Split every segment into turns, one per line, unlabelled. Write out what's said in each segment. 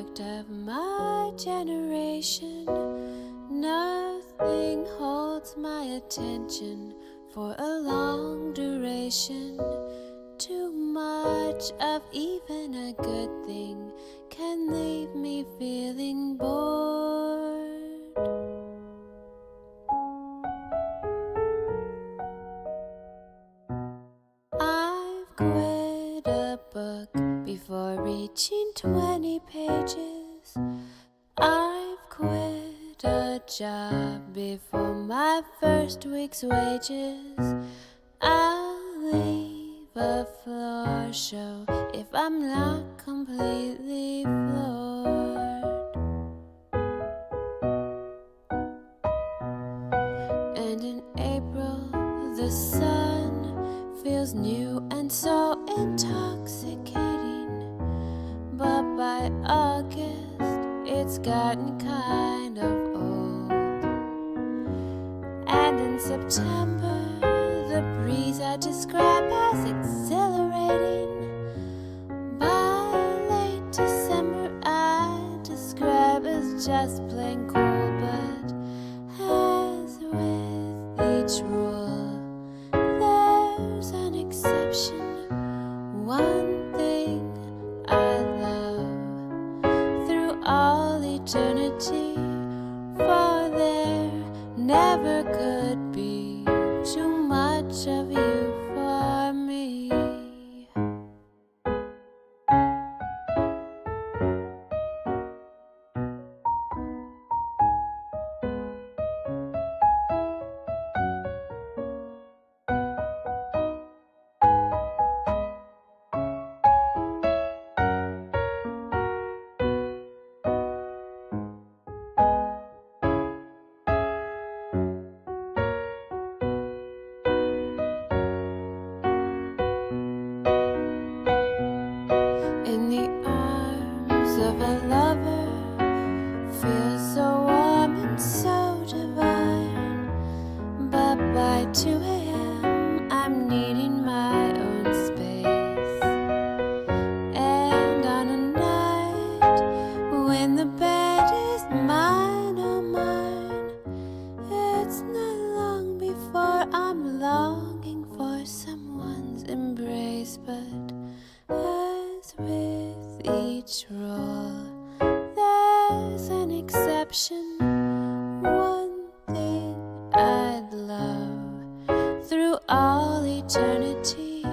product of my generation. Nothing holds my attention for a long duration. Too much of even a good thing can leave me feeling bored. I've quit a book before reaching 20 pages. I've quit a job before my first week's wages. I'll leave a floor show if I'm not completely floored. And in April, the sun feels new and so intoxicating. But by August, it's gotten kind of old. And in September, the breeze I describe as exhilarating. By late December, I describe as just plain cool. But as with each rule, there's an exception. One thing I love through all eternity, for there never could be too much of you for me. In the arms of a lover, feels so warm and so divine. But by 2 a.m. I'm needing my own space. And on a night when the bed is mine, oh mine, it's not long before I'm longing for someone's embrace. But as with each rule, there's an exception. One thing I'd love through all eternity,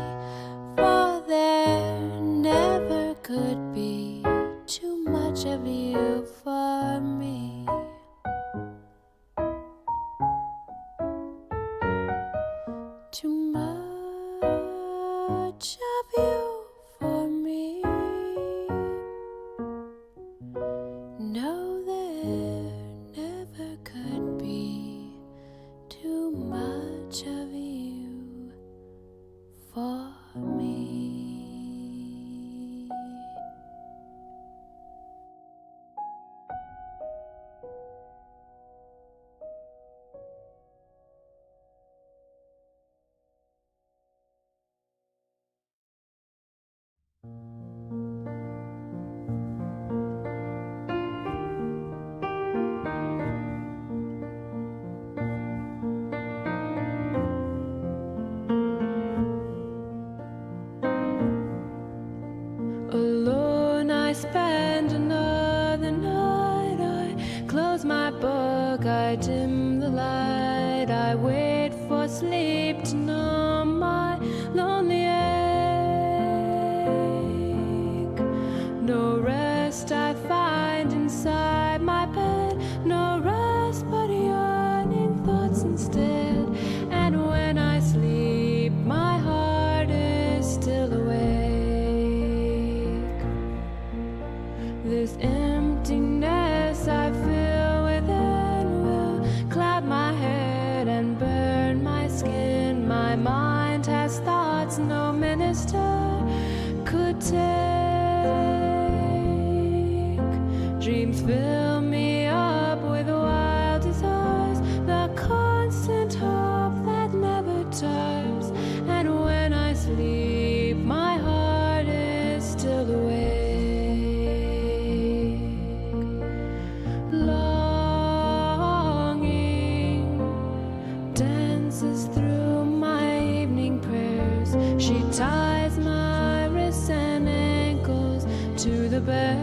for there never could be too much of you for me. Too much of you for me. No, there never could be too much of you for me. Alone I spend another night. I close my book, I dim the light. I wait for sleep to numb my lonely ache. No rest I find inside my bed, no rest but yawning thoughts instead. And when I sleep, my heart is still awake. This emptiness I feel within will cloud my head and burn my skin. My mind has thoughts no minister could take. Dreams fill me up with wild desires, the constant hope that never tires. And when I sleep, my heart is still awake. She ties my wrists and ankles to the bed.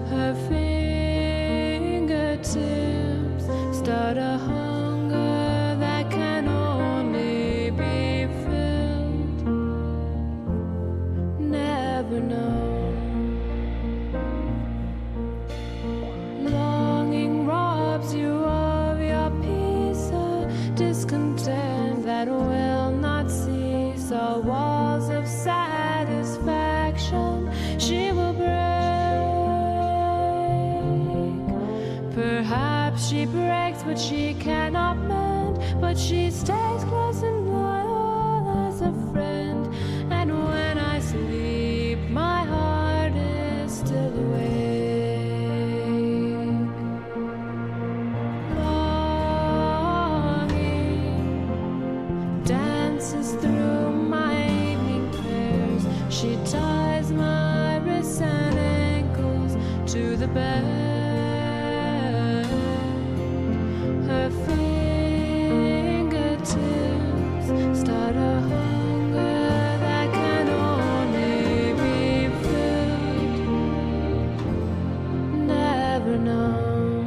Her fingertips start a hunger that can only be filled. Never know. Longing robs you of your peace, a discontent that will not cease. All walls of satisfaction she will break. Perhaps she breaks what she cannot mend, but she stays close and loyal as a friend. And when I sleep, my heart is still awake. Through my evening prayers, she ties my wrists and ankles to the bed. Her fingertips start a hunger that can only be filled. Never known.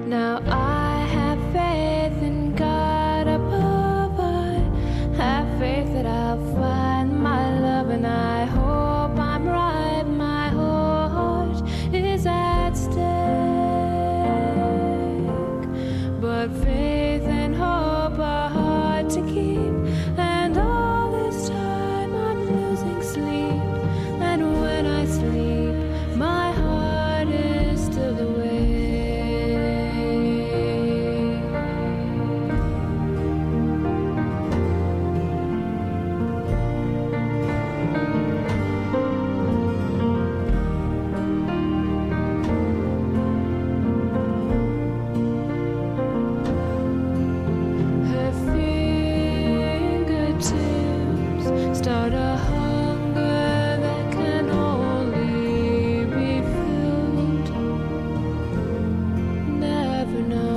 Now I have faith in God above. I have faith that I'll find my love, and I hope I'm right. My whole heart is at stake, but faith and hope are hard to keep, and all this time I'm losing sleep. And when I sleep, my heart is still awake. Start a hunger that can only be filled. Never know.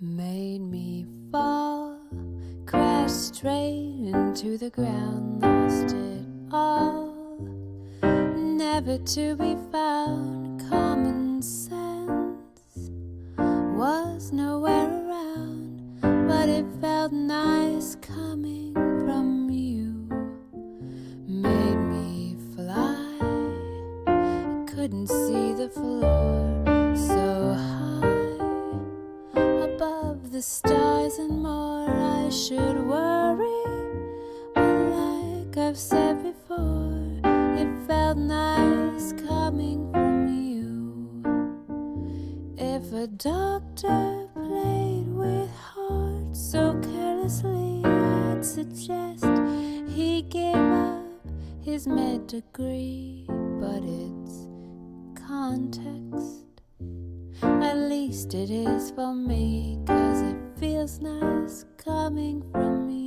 Made me fall, crashed straight into the ground, lost it all, never to be found. Common sense was nowhere around, but it felt nice coming from you. Made me fly, I couldn't see the floor, so high above the stars and more. I should worry, but like I've said before, it felt nice coming from you. If a doctor played with hearts so carelessly, I'd suggest he gave up his med degree. But it's context. At least it is for me, 'cause it feels nice coming from you.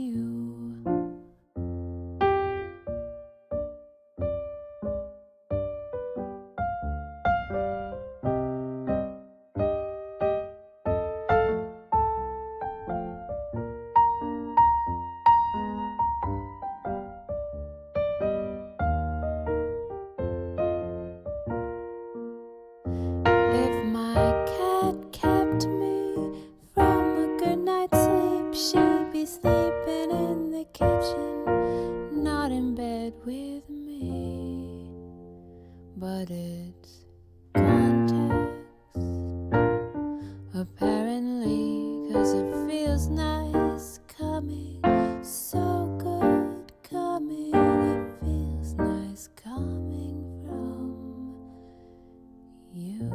If my cat kept me from a good night's sleep, she'd be sleeping in the kitchen, not in bed with me. But it's context, apparently, 'cause it feels nice coming, so good coming. It feels nice coming from you.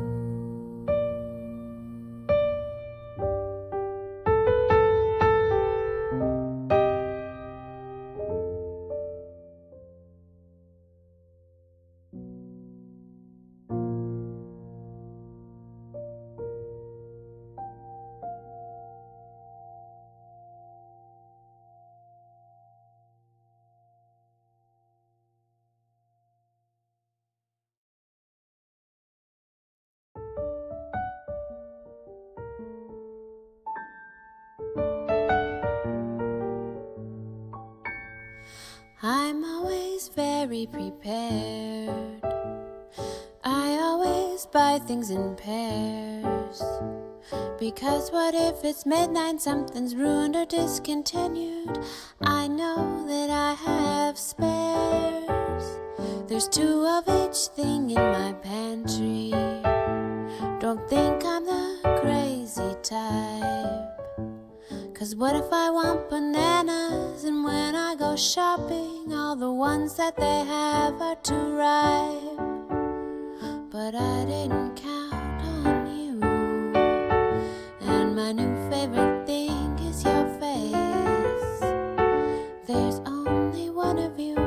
very prepared. I always buy things in pairs, because what if it's midnight, something's ruined or discontinued? I know that I have spares. There's 2 of each thing in my pantry. Don't think I'm the crazy type, 'cause what if I want bananas, and when I go shopping, all the ones that they have are too ripe? But I didn't count on you, and my new favorite thing is your face. There's only one of you.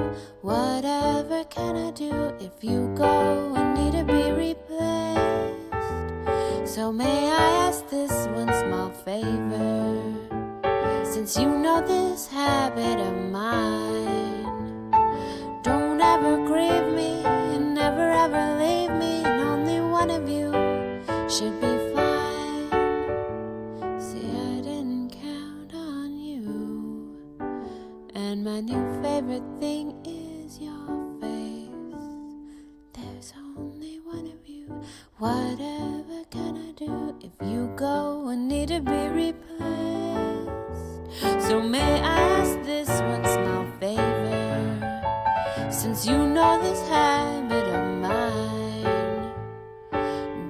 Whatever can I do if you go and need to be replaced? So may I ask this one small favor, since you know this habit of mine? Don't ever grieve me and never ever leave me, and only one of you should be fine. See, I didn't count on you, and my new favorite thing is your face. There's only one of you. Whatever can I do if you go and need to be replaced? So may I ask this one small favor, since you know this habit of mine?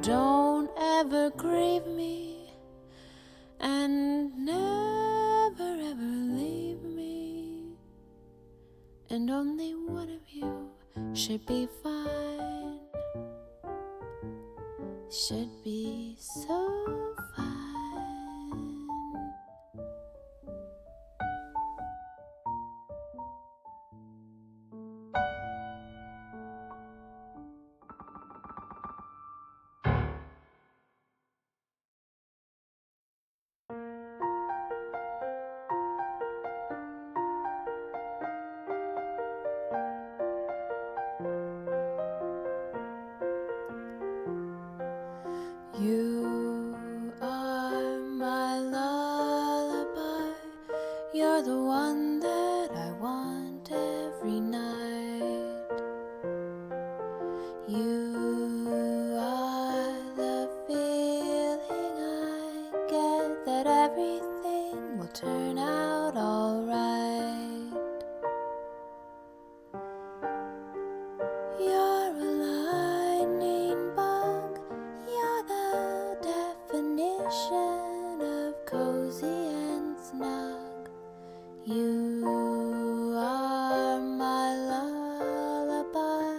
Don't ever grieve me and never ever leave me, and only one of you should be fine. Should be so fine. You are my lullaby. You're the one that I want every night. You are the feeling I get that everything will turn out alright. You're a lightning bug. You're the definition of cozy and snug. You are my lullaby.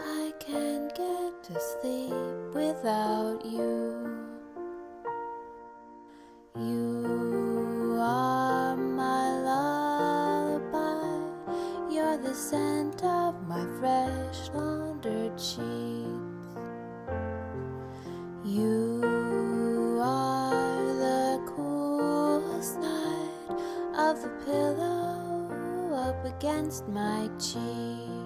I can't get to sleep without you. You are my lullaby. You're the scent of my fresh laundered sheets. You are the cool side of the pillow up against my cheek.